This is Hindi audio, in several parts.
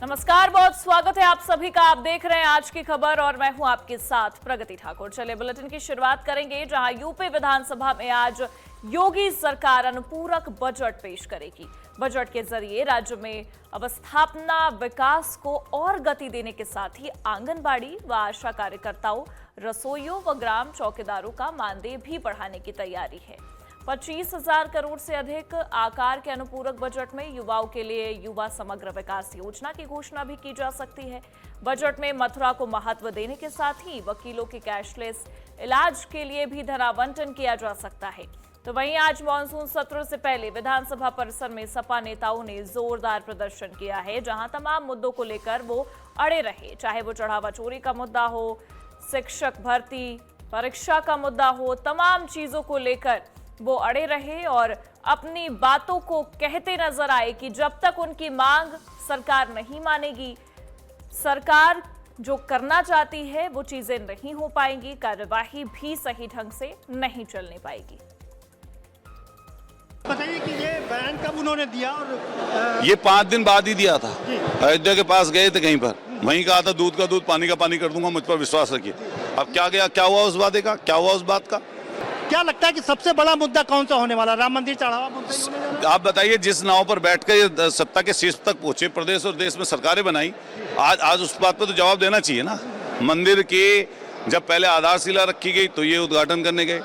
नमस्कार, बहुत स्वागत है आप सभी का। आप देख रहे हैं आज की खबर और मैं हूं आपके साथ प्रगति ठाकुर। चलिए बुलेटिन की शुरुआत करेंगे, जहां यूपी विधानसभा में आज योगी सरकार अनुपूरक बजट पेश करेगी। बजट के जरिए राज्य में अवस्थापना विकास को और गति देने के साथ ही आंगनबाड़ी व आशा कार्यकर्ताओं, रसोइयों व ग्राम चौकीदारों का मानदेय भी बढ़ाने की तैयारी है। 25,000 करोड़ से अधिक आकार के अनुपूरक बजट में युवाओं के लिए युवा समग्र विकास योजना की घोषणा भी की जा सकती है। बजट में मथुरा को महत्व देने के साथ ही वकीलों के कैशलेस इलाज के लिए भी धनावंटन किया जा सकता है। तो वहीं आज मानसून सत्र से पहले विधानसभा परिसर में सपा नेताओं ने जोरदार प्रदर्शन किया है, जहां तमाम मुद्दों को लेकर वो अड़े रहे, चाहे वो चढ़ावा चोरी का मुद्दा हो, शिक्षक भर्ती, परीक्षा का मुद्दा हो, तमाम चीजों को लेकर वो अड़े रहे और अपनी बातों को कहते नजर आए कि जब तक उनकी मांग सरकार नहीं मानेगी, सरकार जो करना चाहती है वो चीजें नहीं हो पाएंगी, कार्यवाही भी सही ढंग से नहीं चलने पाएगी। बताइए कि ये बयान कब उन्होंने दिया? और ये 5 दिन बाद ही दिया था। अयोध्या के पास गए थे कहीं पर, वहीं कहा था दूध का दूध पानी का पानी कर दूंगा, मुझ पर विश्वास रखिए। अब क्या गया, क्या हुआ उस वादे का, क्या हुआ उस बात का? क्या लगता है कि सबसे बड़ा मुद्दा कौन सा होने वाला? राम मंदिर चढ़ावा मुद्दा? आप बताइए, जिस नाव पर बैठकर ये सत्ता के शीर्ष तक पहुंचे, प्रदेश और देश में सरकारें बनाई, आज उस बात पर तो जवाब देना चाहिए ना। मंदिर के जब पहले आधारशिला रखी गई तो ये उद्घाटन करने गए,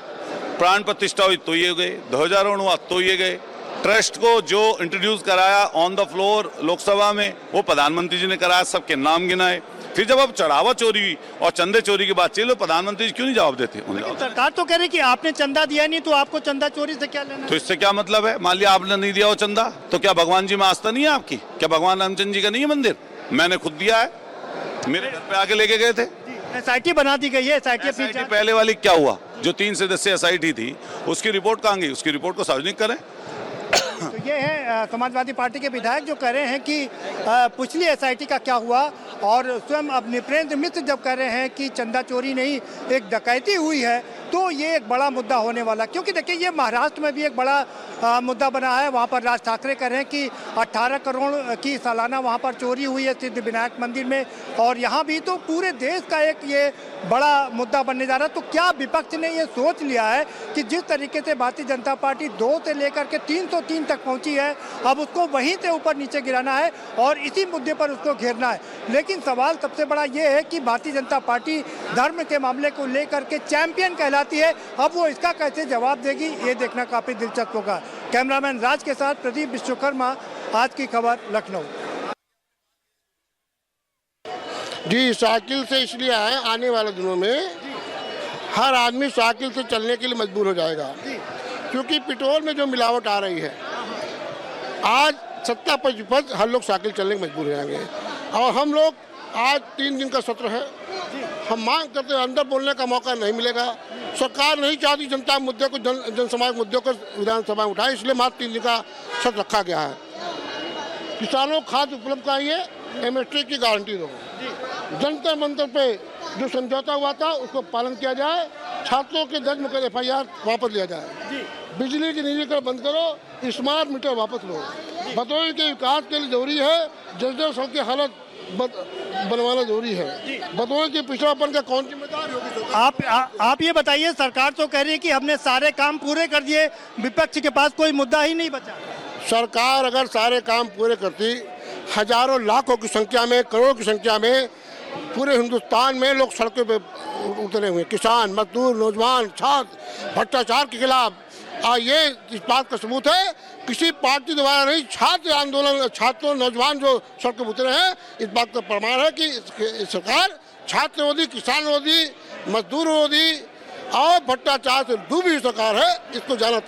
प्राण प्रतिष्ठा हुई तो ये गए, ध्वजारोहण हुआ तो ये गए, ट्रस्ट को जो इंट्रोड्यूस कराया ऑन द फ्लोर लोकसभा में वो प्रधानमंत्री जी ने कराया, सबके नाम गिनाए। फिर जब अब चढ़ावा चोरी और चंदे चोरी की बात चली, प्रधानमंत्री जी क्यों नहीं जवाब देते? सरकार तो कह रही कि आपने चंदा दिया नहीं तो आपको चंदा चोरी से क्या लेना? तो इससे क्या मतलब है? मान लिया आपने नहीं दिया वो चंदा, तो क्या भगवान जी में आस्था नहीं है आपकी? क्या भगवान रामचंद्र जी का नहीं है मंदिर? मैंने खुद दिया है, मेरे घर पे आके लेके गए थे। SIT बना दी गई है। SIT पहले वाली क्या हुआ? जो 3 सदस्यीय SIT थी उसकी रिपोर्ट कहाँ गई? उसकी रिपोर्ट को सार्वजनिक करें। तो ये है समाजवादी पार्टी के विधायक जो कह रहे हैं कि पिछली SIT का क्या हुआ, और स्वयं अब नृपेंद्र मिश्र जब कह रहे हैं कि चंदा चोरी नहीं एक डकैती हुई है, तो ये एक बड़ा मुद्दा होने वाला। क्योंकि देखिए ये महाराष्ट्र में भी एक बड़ा मुद्दा बना है। वहाँ पर राज ठाकरे कह रहे हैं कि 18 करोड़ की सालाना वहाँ पर चोरी हुई है सिद्ध विनायक मंदिर में, और यहाँ भी तो पूरे देश का एक ये बड़ा मुद्दा बनने जा रहा है। तो क्या विपक्ष ने ये सोच लिया है कि जिस तरीके से भारतीय जनता पार्टी 2 से लेकर के 303 तक पहुँची है, अब उसको वहीं से ऊपर नीचे गिराना है और इसी मुद्दे पर उसको घेरना है। लेकिन सवाल सबसे बड़ा ये है कि भारतीय जनता पार्टी धर्म के मामले को लेकर के चैंपियन कहलाती है, अब वो इसका कैसे जवाब देगी, ये देखना काफी दिलचस्प होगा। कैमरामैन राज के साथ प्रदीप विश्वकर्मा, आज की खबर, लखनऊ। जी, साइकिल से इसलिए आए, आने वाले दिनों में हर आदमी साइकिल से चलने के लिए मजबूर हो जाएगा, क्योंकि पेट्रोल में जो मिलावट आ रही है, आज सत्ता पर विपक्ष हर लोग साइकिल चलने के मजबूर हो जाएंगे। और हम लोग आज 3 दिन का सत्र है, हम मांग करते हैं अंदर बोलने का मौका नहीं मिलेगा। सरकार नहीं चाहती जनता मुद्दे को, जन समाज मुद्दों को विधानसभा में उठाए, इसलिए मात्र 3 दिन का सत्र रखा गया है। किसानों को खाद उपलब्ध कराइए, MSP की गारंटी दो, जंतर मंतर पे जो समझौता हुआ था उसको पालन किया जाए, छात्रों के दर्ज मुकदमे FIR वापस लिया जाए, बिजली की निजीकरण बंद करो, स्मार्ट मीटर वापस लो। बतौर के विकास के लिए जरूरी है जर्जर सड़क की हालत बनवाना जरूरी है। बतौर के पिछड़ापन का कौन जिम्मेदार होगी? आप ये बताइए, सरकार तो कह रही है कि हमने सारे काम पूरे कर दिए, विपक्ष के पास कोई मुद्दा ही नहीं बचा। सरकार अगर सारे काम पूरे करती, हजारों लाखों की संख्या में, करोड़ों की संख्या में पूरे हिंदुस्तान में लोग सड़कों पे उतरे हुए, किसान, मजदूर, नौजवान, छात्र भ्रष्टाचार के खिलाफ। ये इस बात का सबूत है, किसी पार्टी द्वारा नहीं, छात्र आंदोलन, छात्रों, नौजवान जो सड़कों पर उतरे हैं, इस बात का प्रमाण है कि सरकार छात्र विरोधी, किसान विरोधी, मजदूर विरोधी और भ्रष्टाचार से डूबी सरकार है, इसको जानता है।